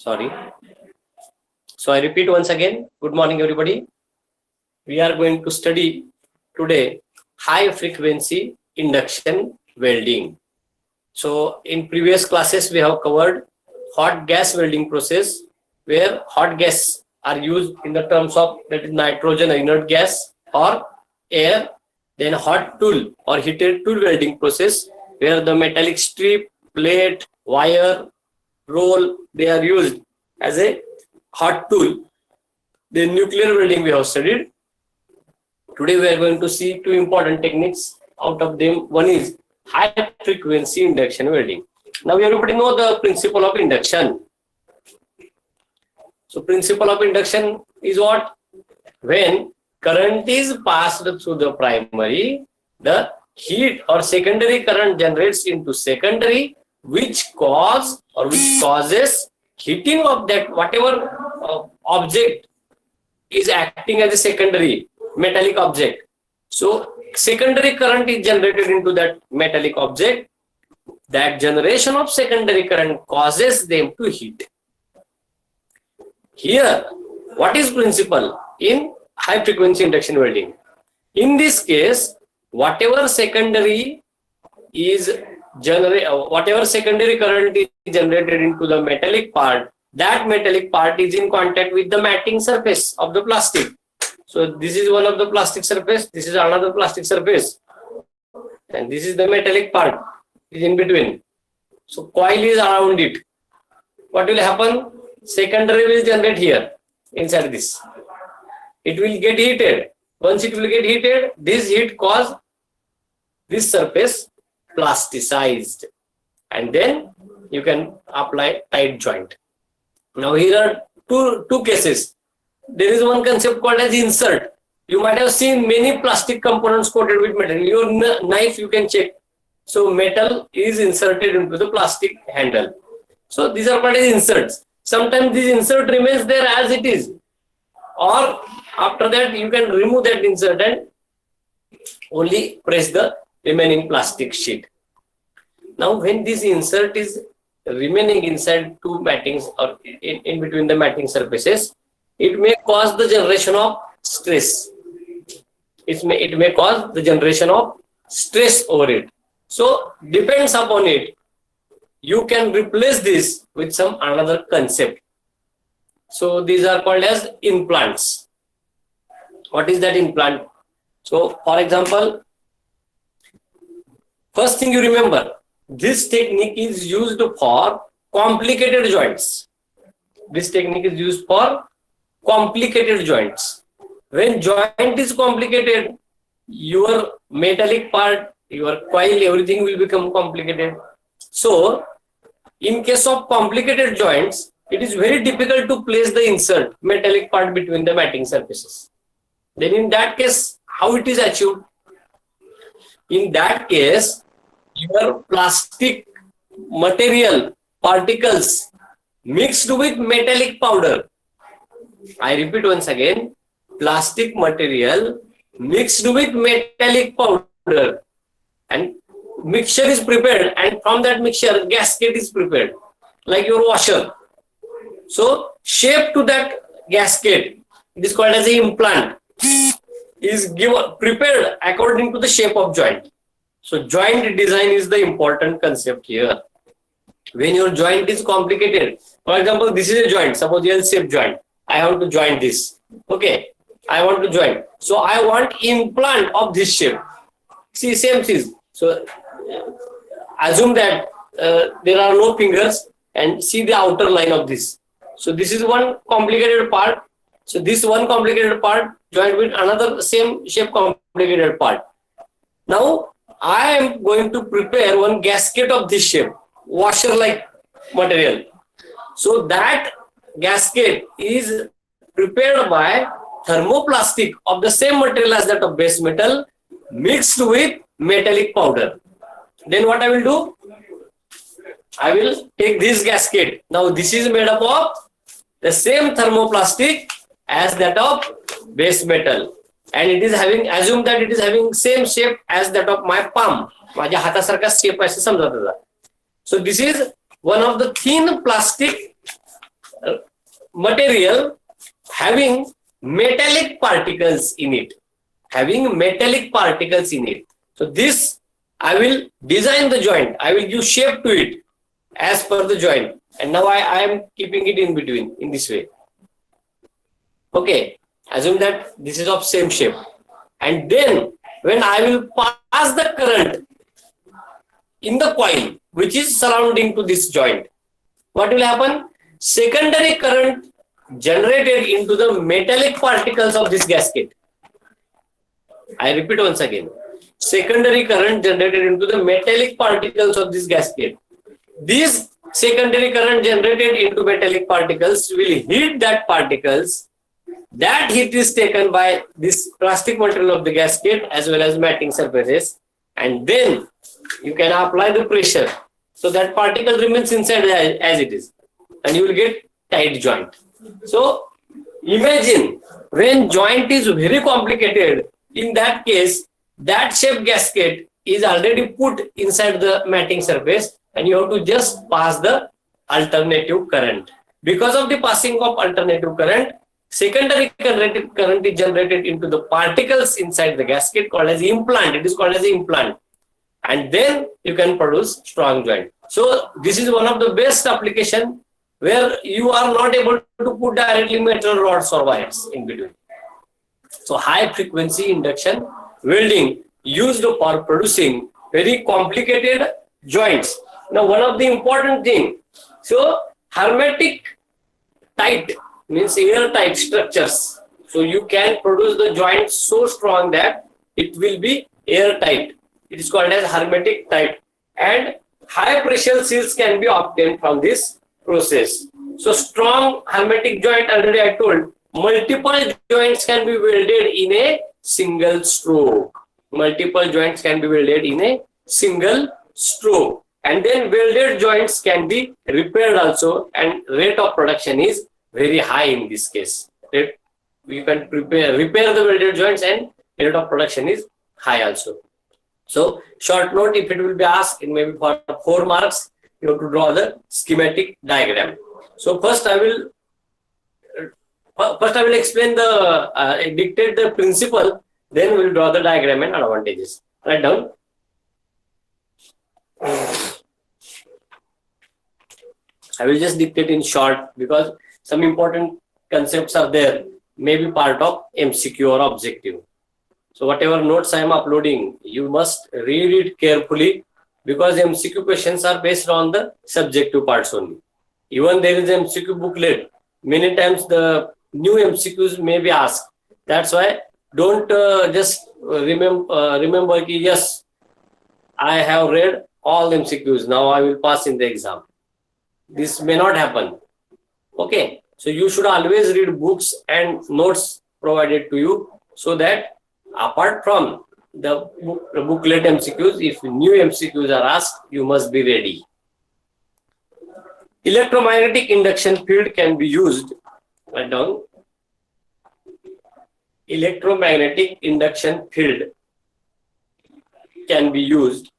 Sorry. So I repeat once again, good morning everybody. We are going to study today high frequency induction welding. So in previous classes we have covered hot gas welding process, where hot gas are used in the terms of that is nitrogen, inert gas or air. Then hot tool or heated tool welding process, where the metallic strip, plate, wire, roll, they are used as a hot tool. The nuclear welding we have studied. Today we are going to see two important techniques. Out of them, one is high frequency induction welding. Now everybody know the principle of induction. So principle of induction is what? When current is passed through the primary, the heat or secondary current generates into secondary, which causes heating of that whatever object is acting as a secondary metallic object. So secondary current is generated into that metallic object. That generation of secondary current causes them to heat. Here, what is principle in high frequency induction welding? In this case, whatever secondary current is generated into the metallic part, that metallic part is in contact with the matting surface of the plastic. So this is one of the plastic surface, this is another plastic surface, and this is the metallic part is in between. So coil is around it. What will happen? Secondary will generate here inside this. It will get heated. Once it will get heated, this heat cause this surface plasticized, and then you can apply tight joint. Now here are two cases. There is one concept called as insert. You might have seen many plastic components coated with metal. Your knife you can check. So metal is inserted into the plastic handle. So these are called as inserts. Sometimes this insert remains there as it is, or after that you can remove that insert and only press the remaining plastic sheet. Now when this insert is remaining inside two mattings or in between the matting surfaces, it may cause the generation of stress. It may cause the generation of stress over it. So depends upon it. You can replace this with some another concept. So these are called as implants. What is that implant? So for example, first thing you remember, this technique is used for complicated joints. This technique is used for complicated joints. When joint is complicated, your metallic part, your coil, everything will become complicated. So in case of complicated joints, it is very difficult to place the insert metallic part between the matting surfaces. Then in that case, how it is achieved? In that case, your plastic material particles mixed with metallic powder. I repeat once again, plastic material mixed with metallic powder, and mixture is prepared, and from that mixture gasket is prepared like your washer. So shape to that gasket, it is called as an implant, is prepared according to the shape of joint. So joint design is the important concept here. When your joint is complicated, for example, this is a joint, suppose L-shaped joint. I want to join this. Okay, I want to join. So I want implant of this shape. See, same thing. So assume that there are no fingers and see the outer line of this. So this is one complicated part. So this one complicated part joined with another same shape complicated part. Now I am going to prepare one gasket of this shape, washer-like material. So that gasket is prepared by thermoplastic of the same material as that of base metal mixed with metallic powder. Then what I will do? I will take this gasket. Now this is made up of the same thermoplastic as that of base metal, and it is having, assume that it is having same shape as that of my palm. माझ्या हातासारखा shape असे समजा त्याचा. So this is one of the thin plastic material having metallic particles in it. Having metallic particles in it. So this, I will design the joint. I will give shape to it as per the joint. And now I am keeping it in between in this way. Okay. Assume that this is of same shape. And then when I will pass the current in the coil, which is surrounding to this joint, what will happen? Secondary current generated into the metallic particles of this gasket. I repeat once again. Secondary current generated into the metallic particles of this gasket. These secondary current generated into metallic particles will heat that particles. That heat is taken by this plastic material of the gasket as well as matting surfaces, and then you can apply the pressure so that particle remains inside as it is, and you will get tight joint. So imagine when joint is very complicated, in that case that shape gasket is already put inside the matting surface and you have to just pass the alternative current. Because of the passing of alternative current, secondary current is generated into the particles inside the gasket called as implant. It is called as implant. And then you can produce strong joint. So this is one of the best application where you are not able to put directly metal rods or wires in between. So high frequency induction welding used for producing very complicated joints. Now one of the important thing, so hermetic tight means airtight structures. So you can produce the joint so strong that it will be airtight. It is called as hermetic tight, and high pressure seals can be obtained from this process. So strong hermetic joint, already I told, multiple joints can be welded in a single stroke. Multiple joints can be welded in a single stroke, and then welded joints can be repaired also, and rate of production is very high in this case. You can repair the welded joints and rate of production is high also. So short note, if it will be asked, it may be for 4 marks, you have to draw the schematic diagram. So first I will explain the dictate the principle, then we will draw the diagram and advantages. Write down. I will just dictate in short because some important concepts are there, may be part of MCQ or objective. So whatever notes I am uploading, you must read it carefully because MCQ questions are based on the subjective parts only. Even there is MCQ booklet, many times the new MCQs may be asked. That's why don't just remember ki, yes, I have read all MCQs, now I will pass in the exam. This may not happen. Okay, so you should always read books and notes provided to you, so that apart from the booklet MCQs, if new MCQs are asked, you must be ready. Electromagnetic induction field can be used. Write down. Electromagnetic induction field can be used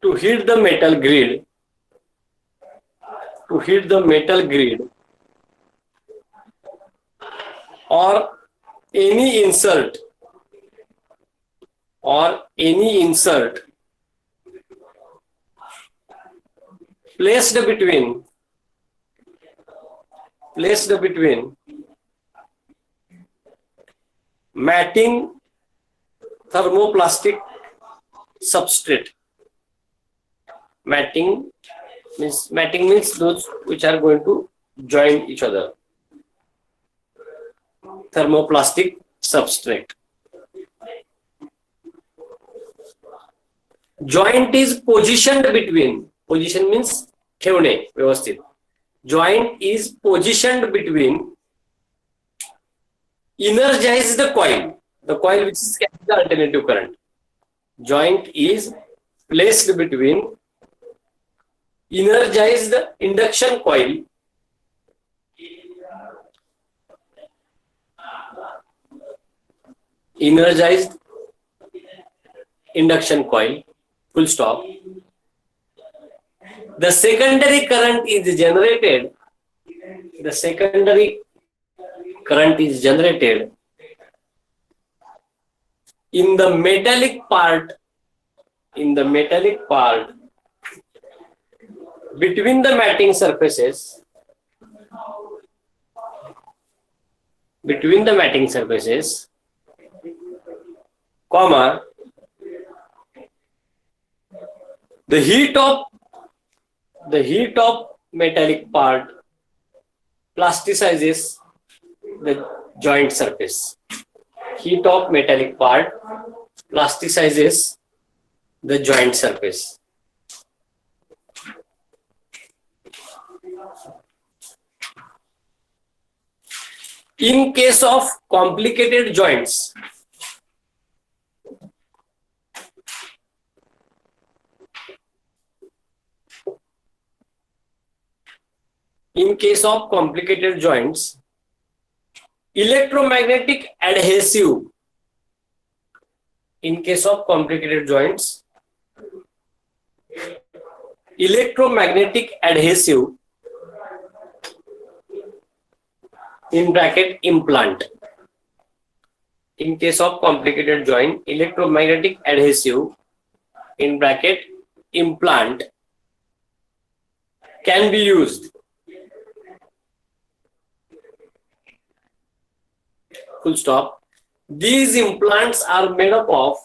to heat the metal grid, or any insert placed between matting thermoplastic substrate. Matting means those which are going to join each other. Thermoplastic substrate. Joint is positioned between. Position means ठेवणे व्यवस्थित. Joint is positioned between energized coil. The coil which is carrying the alternative current. Joint is placed between energized induction coil full stop, The secondary current is generated. The secondary current is generated in the metallic part. In the metallic part between the matting surfaces. Between the matting surfaces, comma, the heat of metallic part plasticizes the joint surface. Heat of metallic part plasticizes the joint surface. In case of complicated joints, electromagnetic adhesive. In case of complicated joints, electromagnetic adhesive in bracket implant. In case of complicated joint, electromagnetic adhesive in bracket implant can be used. Full stop. These implants are made up of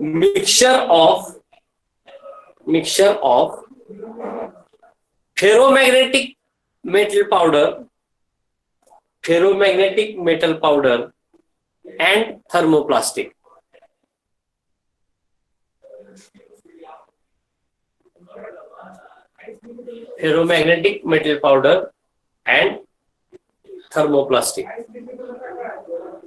mixture of ferromagnetic metal powder and thermoplastic. Ferromagnetic metal powder and thermoplastic.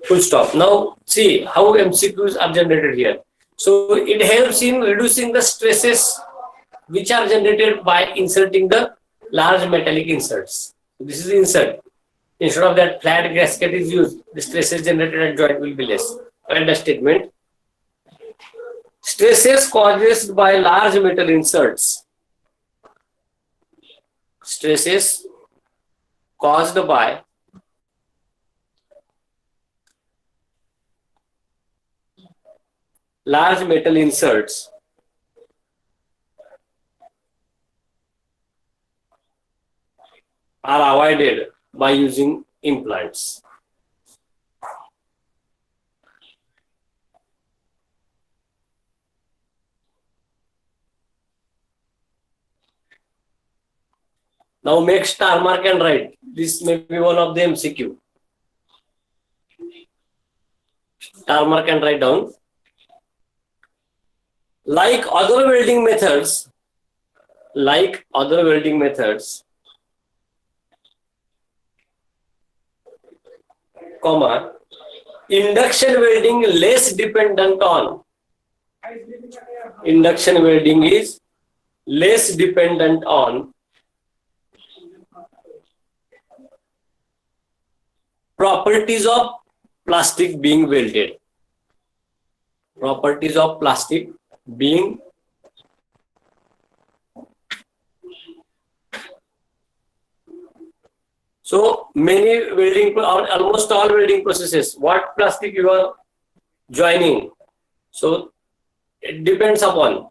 Full stop. Now see how MCQs are generated here. So it helps in reducing the stresses which are generated by inserting the large metallic inserts. This is insert. Instead of that flat gasket is used, the stresses generated at joint will be less. Understatement. Stresses caused by large metal inserts. Stresses caused by large metal inserts are avoided by using implants. Now make star mark and write. This may be one of the MCQ. Star mark and write down. Like other welding methods, comma, induction welding less dependent on. Induction welding is less dependent on properties of plastic being welded. Properties of plastic being so many welding, almost all welding processes, what plastic you are joining, so it depends upon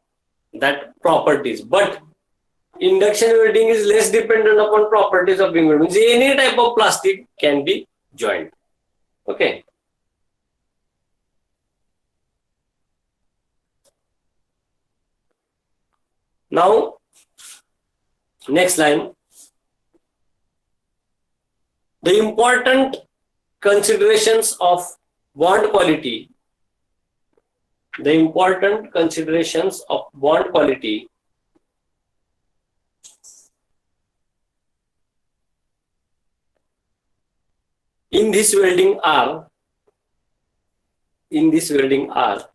that properties, but induction welding is less dependent upon properties of being welded. Any type of plastic can be joined. Okay. Now, next line. The important considerations of bond quality. The important considerations of bond quality in this welding are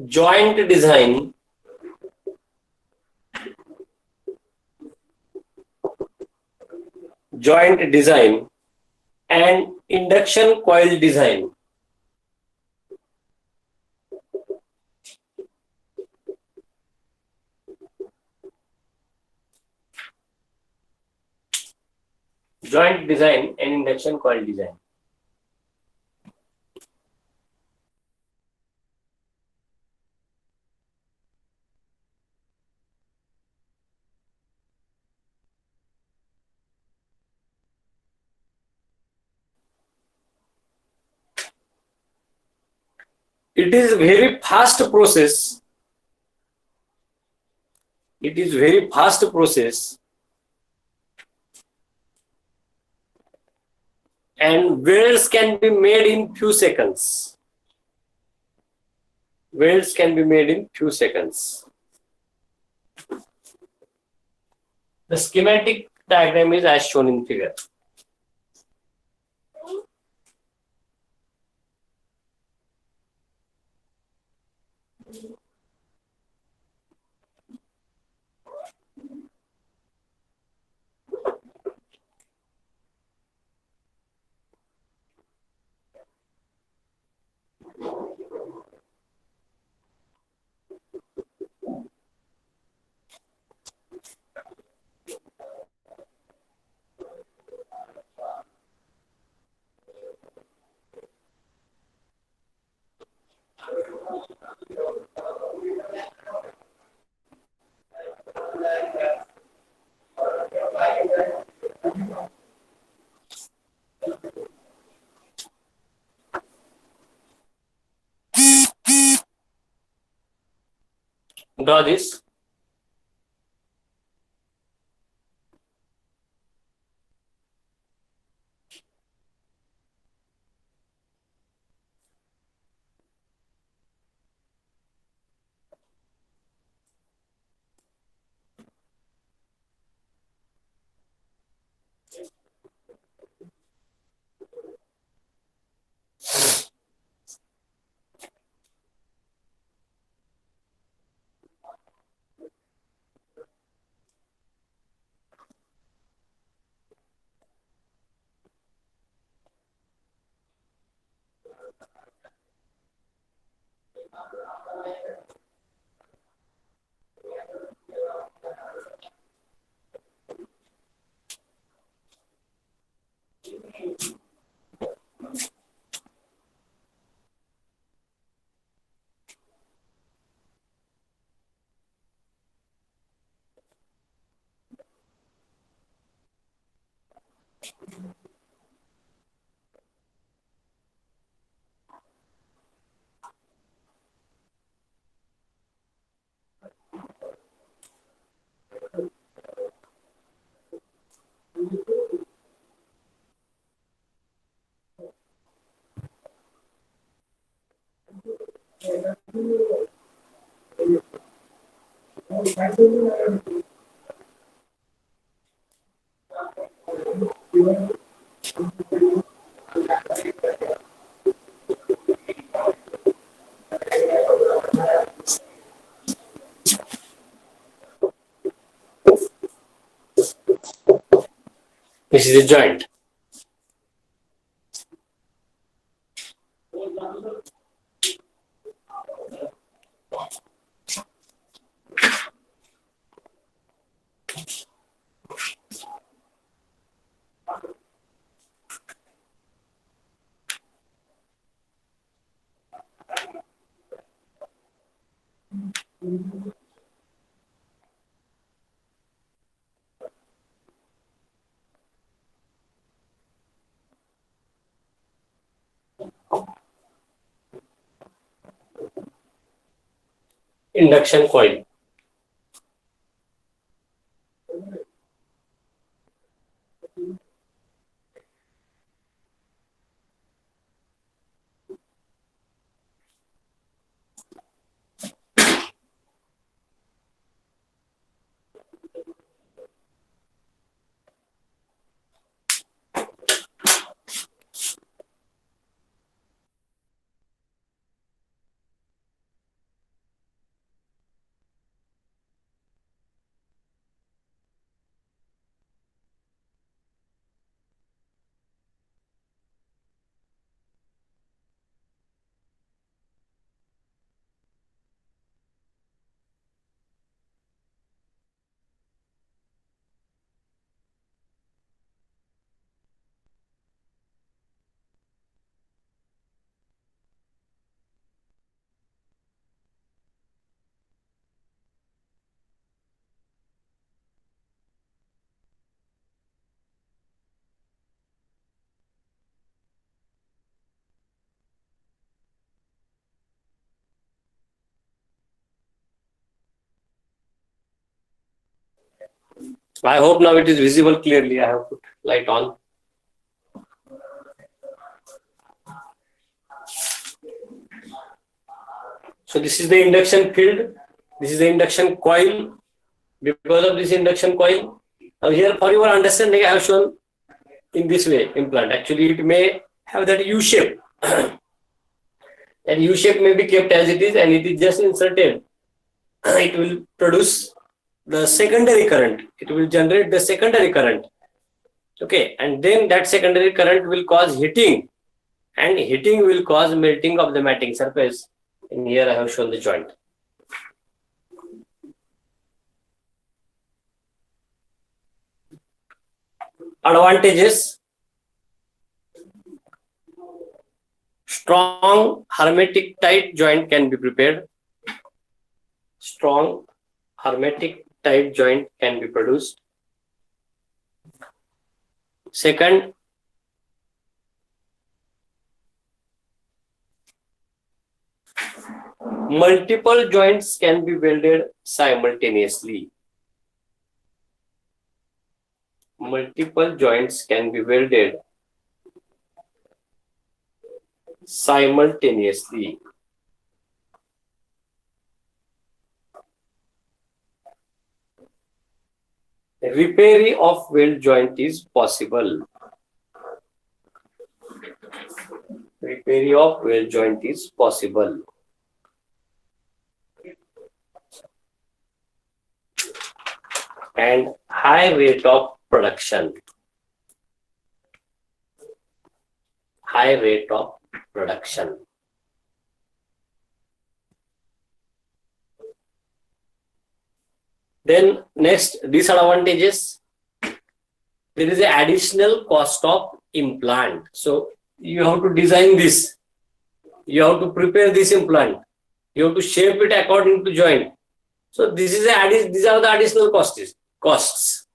joint design, joint design and induction coil design. Joint design and induction coil design. It is very fast process. It is very fast process, and welds can be made in few seconds. Welds can be made in few seconds. The schematic diagram is as shown in figure. Draw this. This is a joint. Induction coil. I hope now it is visible clearly. I have put light on. So this is the induction field. This is the induction coil. Because of this induction coil, now here for your understanding, I have shown in this way implant. Actually, it may have that U shape. And U shape may be kept as it is, and it is just inserted. It will produce the secondary current. It will generate the secondary current. Okay, and then that secondary current will cause heating, and heating will cause melting of the matting surface. And here I have shown the joint. Advantages: strong hermetic tight joint can be prepared. Strong hermetic tight joint can be produced. Second, multiple joints can be welded simultaneously. Multiple joints can be welded simultaneously. Repair of weld joint is possible. Repair of weld joint is possible. And high rate of production. High rate of production. Then next, disadvantages. There is an additional cost of implant. So you have to design this. You have to prepare this implant. You have to shape it according to joint. So these are the additional costs.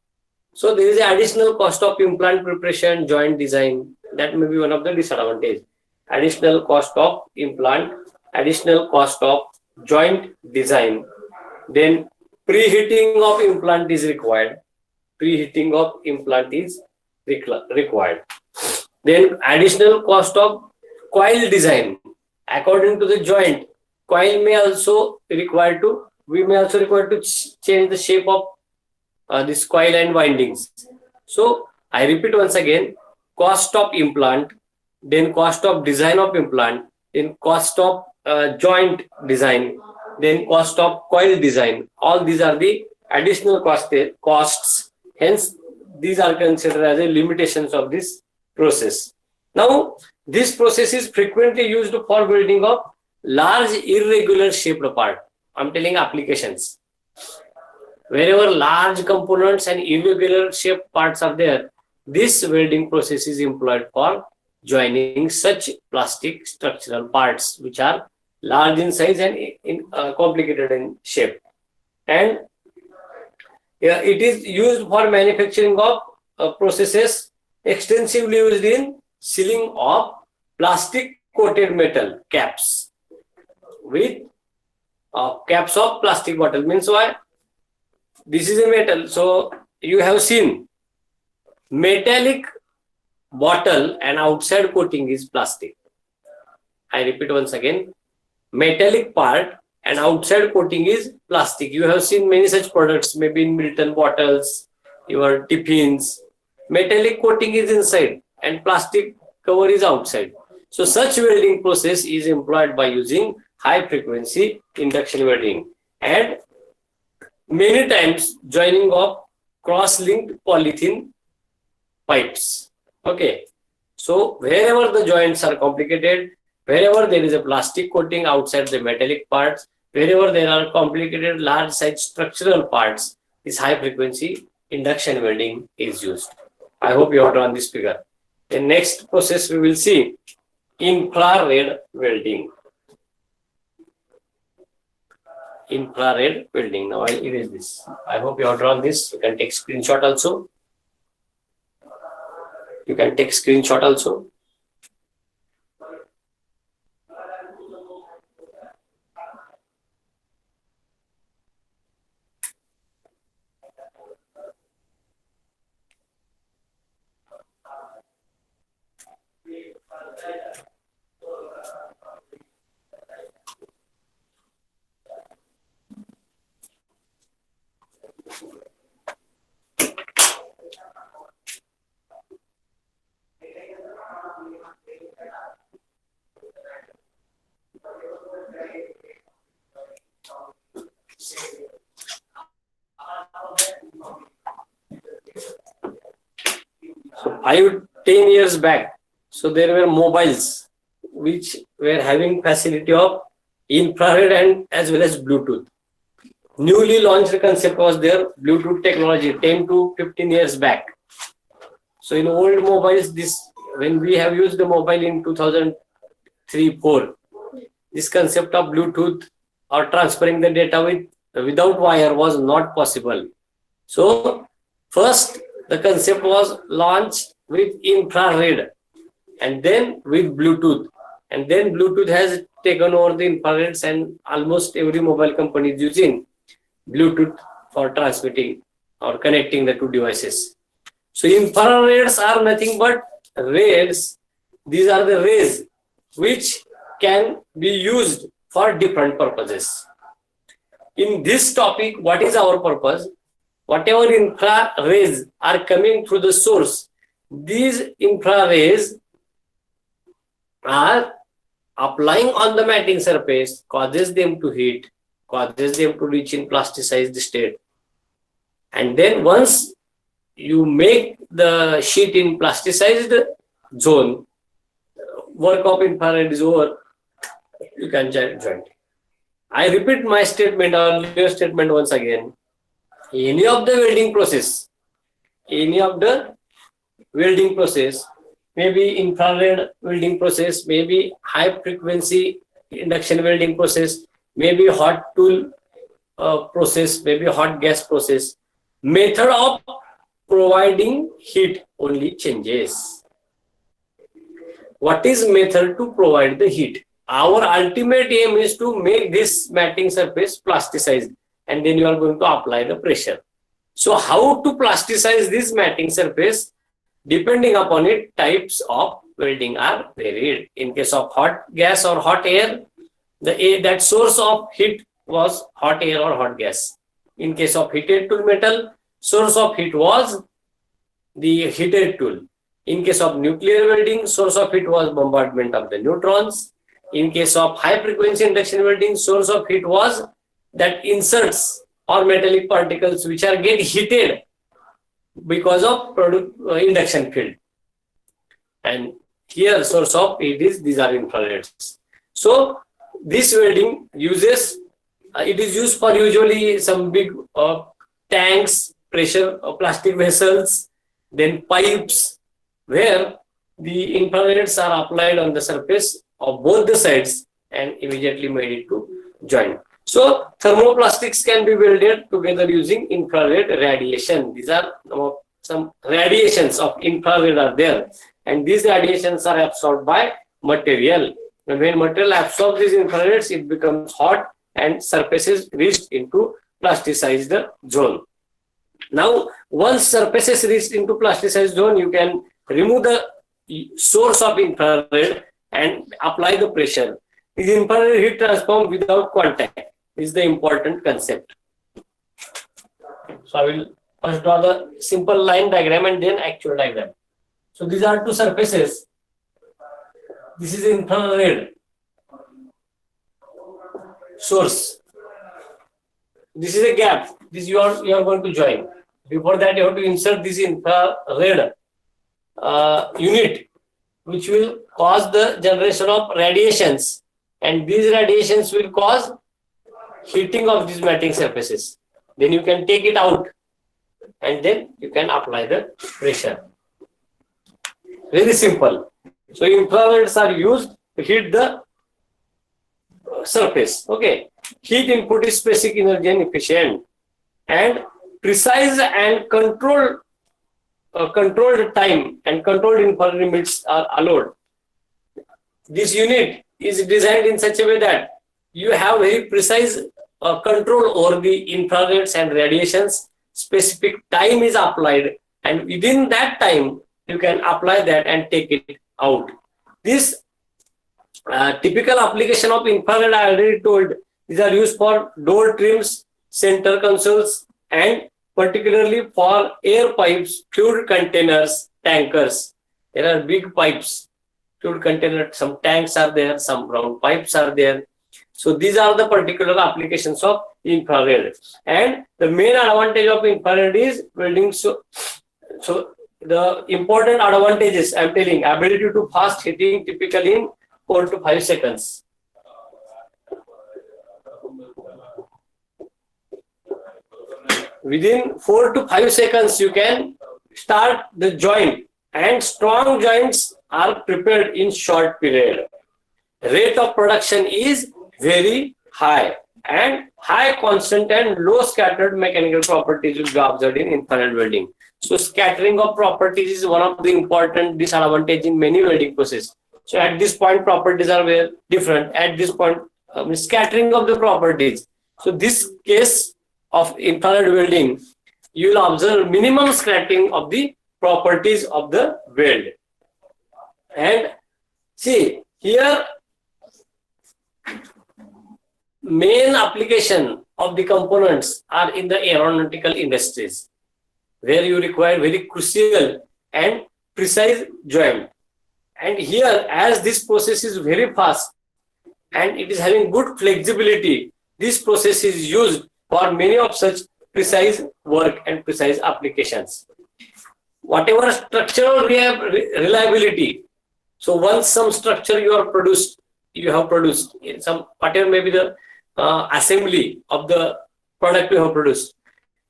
So there is an additional cost of implant preparation, joint design. That may be one of the disadvantages. Additional cost of implant, additional cost of joint design. Then preheating of implant is required. Preheating of implant is required. Then additional cost of coil design. According to the joint, coil may also require to, we may also require to change the shape of this coil and windings. So I repeat once again, cost of implant, then cost of design of implant, then cost of joint design, then cost of coil design. All these are the additional costs. Hence, these are considered as a limitations of this process. Now, this process is frequently used for welding of large irregular shaped part. I'm telling applications. Wherever large components and irregular shaped parts are there, this welding process is employed for joining such plastic structural parts which are large in size and complicated in shape. And it is used for manufacturing of processes extensively used in sealing of plastic coated metal caps with caps of plastic bottle. Means why? This is a metal. So you have seen metallic bottle and outside coating is plastic. I repeat once again, metallic part and outside coating is plastic. You have seen many such products, maybe in Milton bottles, your tiffins. Metallic coating is inside and plastic cover is outside. So such welding process is employed by using high frequency induction welding and many times joining of cross-linked polythene pipes. Okay. So wherever the joints are complicated, wherever there is a plastic coating outside the metallic parts, wherever there are complicated large size structural parts, this high frequency induction welding is used. I hope you have drawn this figure. The next process we will see infrared welding. Infrared welding. Now I'll erase this. I hope you have drawn this. You can take screenshot also. You can take screenshot also. 5-10 years back, so there were mobiles which were having facility of infrared and as well as Bluetooth. Newly launched concept was there, Bluetooth technology, 10 to 15 years back. So in old mobiles, when we have used the mobile in 2003-4, this concept of Bluetooth or transferring the data without wire was not possible. So first the concept was launched with infrared and then with Bluetooth, and then Bluetooth has taken over the infrareds, and almost every mobile company is using Bluetooth for transmitting or connecting the two devices. So infrareds are nothing but rays. These are the rays which can be used for different purposes. In this topic, what is our purpose? Whatever infra rays are coming through the source, these infra rays are applying on the matting surface, causes them to heat, causes them to reach in plasticized state. And then once you make the sheet in plasticized zone, work of infrared is over, you can join. I repeat my statement, earlier statement once again. Any of the welding process, maybe infrared welding process, maybe high frequency induction welding process, maybe hot tool process, maybe hot gas process, method of providing heat only changes. What is method to provide the heat? Our ultimate aim is to make this matting surface plasticized, and then you are going to apply the pressure. So how to plasticize this matting surface? Depending upon it, types of welding are varied. In case of hot gas or hot air, that source of heat was hot air or hot gas. In case of heated tool metal, source of heat was the heated tool. In case of nuclear welding, source of heat was bombardment of the neutrons. In case of high frequency induction welding, source of heat was that inserts or metallic particles which are get heated because of induction field. And here source of heat is, these are infrareds. So this welding uses, it is used for usually some big tanks, pressure plastic vessels, then pipes, where the infrareds are applied on the surface of both the sides and immediately made it to join. So thermoplastics can be welded together using infrared radiation. These are some radiations of infrared are there, and these radiations are absorbed by material. And when material absorbs these infrareds, it becomes hot and surfaces reached into plasticized zone. Now, once surfaces reached into plasticized zone, you can remove the source of infrared and apply the pressure. This infrared heat transform without contact is the important concept. So I will first draw the simple line diagram and then actual diagram. So these are two surfaces. This is infrared source. This is a gap. This you are going to join. Before that, you have to insert this infrared unit, which will cause the generation of radiations, and these radiations will cause heating of these matting surfaces. Then you can take it out and then you can apply the pressure. Very simple. So infrareds are used to heat the surface. Okay. Heat input is specific, energy and efficient, and precise and controlled time and controlled infrared limits are allowed. This unit is designed in such a way that you have very precise control over the infrareds and radiations. Specific time is applied, and within that time you can apply that and take it out. This typical application of infrared, I already told, these are used for door trims, center consoles, and particularly for air pipes, fluid containers, tankers. There are big pipes, fluid containers, some tanks are there, some round pipes are there. So these are the particular applications of infrared. And the main advantage of infrared is welding. So the important advantages I'm telling, ability to fast heating typically in 4 to 5 seconds. Within 4 to 5 seconds, you can start the joint, and strong joints are prepared in short period. Rate of production is very high, and high constant and low scattered mechanical properties will be observed in infrared welding. So scattering of properties is one of the important disadvantage in many welding process. So at this point, properties are very different. At this point, scattering of the properties. So this case of infrared welding, you will observe minimum scattering of the properties of the weld. And see here, main application of the components are in the aeronautical industries, where you require very crucial and precise joint. And here, as this process is very fast and it is having good flexibility, this process is used for many of such precise work and precise applications. Whatever structural reliability, so once some structure you have produced, some whatever may be the assembly of the product you have produced,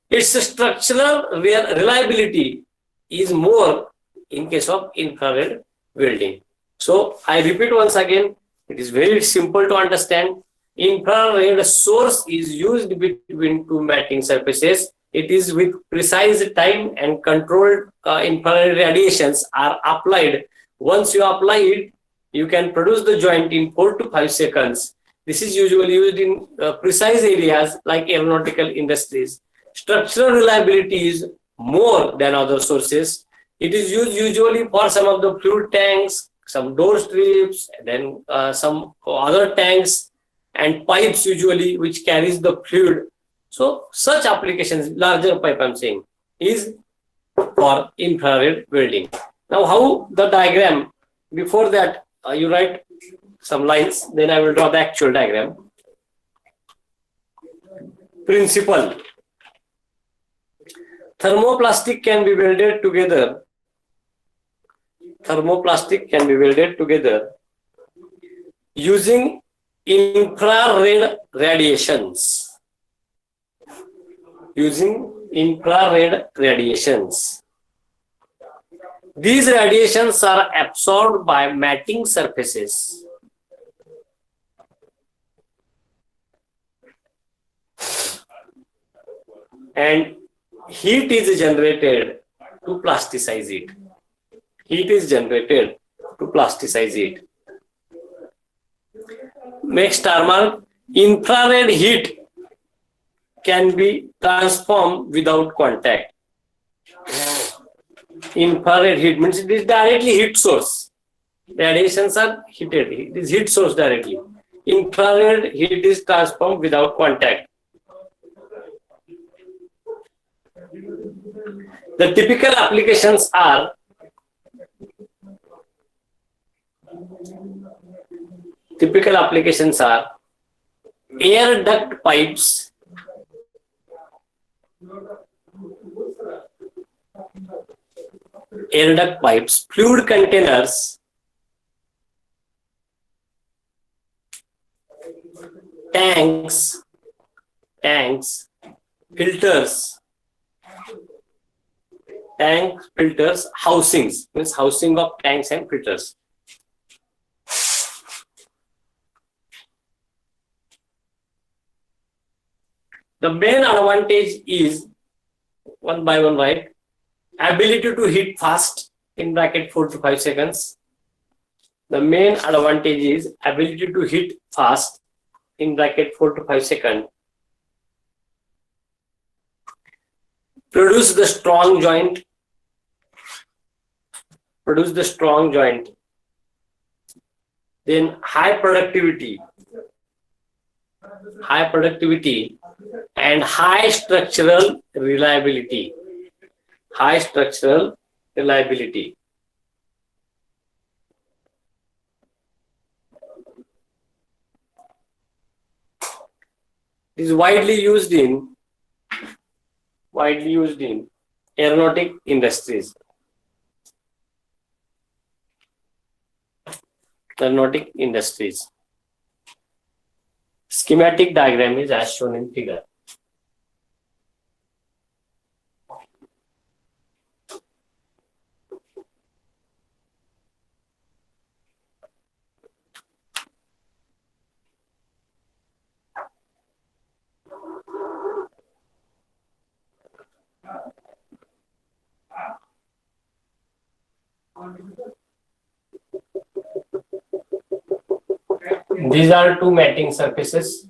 its structural reliability is more in case of infrared welding. So I repeat once again, it is very simple to understand. Infrared source is used between two matting surfaces. It is with precise time and controlled infrared radiations are applied. Once you apply it, you can produce the joint in 4 to 5 seconds. This is usually used in precise areas like aeronautical industries. Structural reliability is more than other sources. It is used usually for some of the fluid tanks, some door strips, then some other tanks and pipes usually which carries the fluid. So such applications, larger pipe I'm saying, is for infrared welding. Now how the diagram, before that you write some lines, then I will draw the actual diagram. Principle. Thermoplastic can be welded together. Thermoplastic can be welded together using infrared radiations. Using infrared radiations. These radiations are absorbed by matting surfaces. And heat is generated to plasticize it. Heat is generated to plasticize it. Next term, infrared heat can be transformed without contact. Infrared heat means it is directly heat source. Radiations are heated. It is heat source directly. Infrared heat is transformed without contact. The typical applications are air duct pipes, fluid containers, tanks, filters, housings, means housing of tanks and filters. The main advantage is, one by one, right? Ability to heat fast in bracket 4 to 5 seconds. The main advantage is ability to heat fast in bracket 4 to 5 seconds. Produce the strong joint. Then high productivity and high structural reliability. It is widely used in aeronautic industries. aeronautic industries. Schematic diagram is as shown in figure. These are two matting surfaces.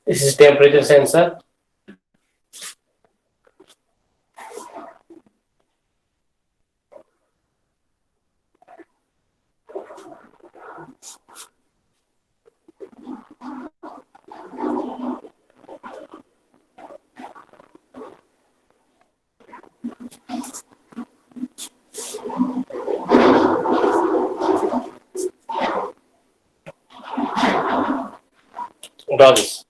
This is temperature sensor. Draw this.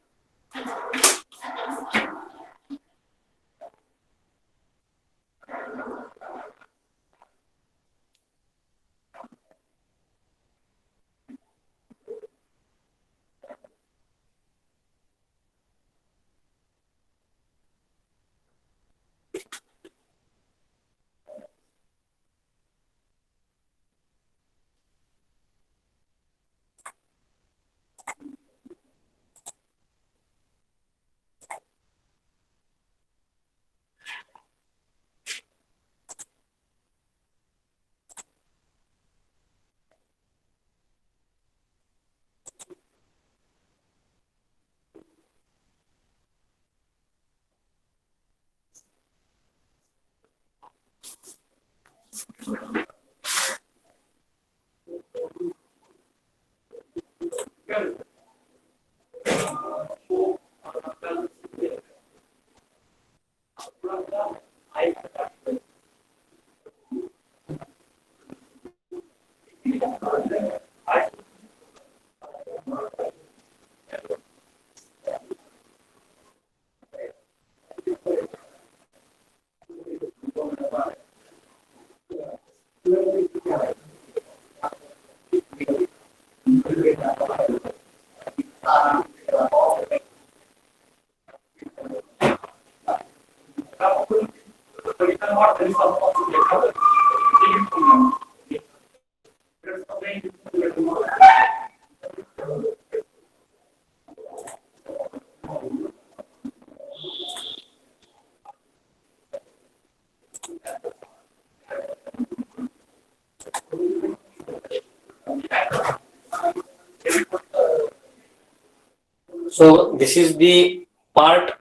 So this is the part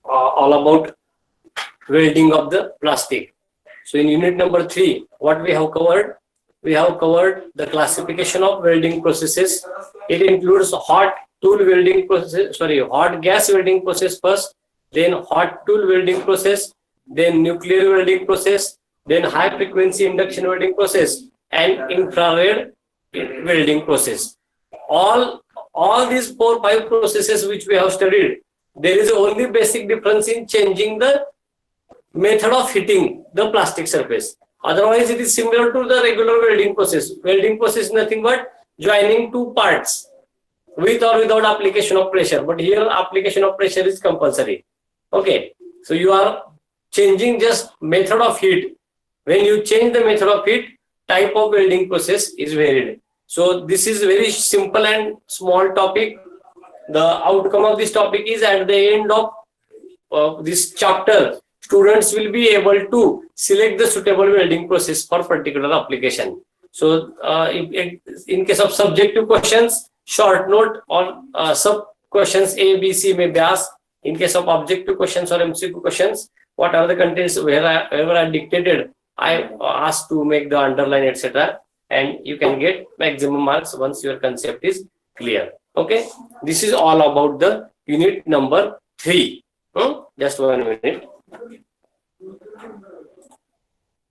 all about welding of the plastic. So in unit number 3, what we have covered? We have covered the classification of welding processes. It includes hot tool welding process, hot gas welding process first, then hot tool welding process, then nuclear welding process, then high frequency induction welding process, and infrared welding process. All these 4-5 processes which we have studied, there is only basic difference in changing the method of heating the plastic surface. Otherwise, it is similar to the regular welding process. Welding process is nothing but joining two parts with or without application of pressure. But here, application of pressure is compulsory. Okay, so you are changing just method of heat. When you change the method of heat, type of welding process is varied. So this is very simple and small topic. The outcome of this topic is at the end of this chapter, students will be able to select the suitable welding process for particular application. So in case of subjective questions, short note or sub questions A, B, C may be asked. In case of objective questions or MCQ questions, what are the contents wherever are dictated I asked to make the underline, etc. And you can get maximum marks once your concept is clear. Okay, this is all about the unit number 3. Just 1 minute.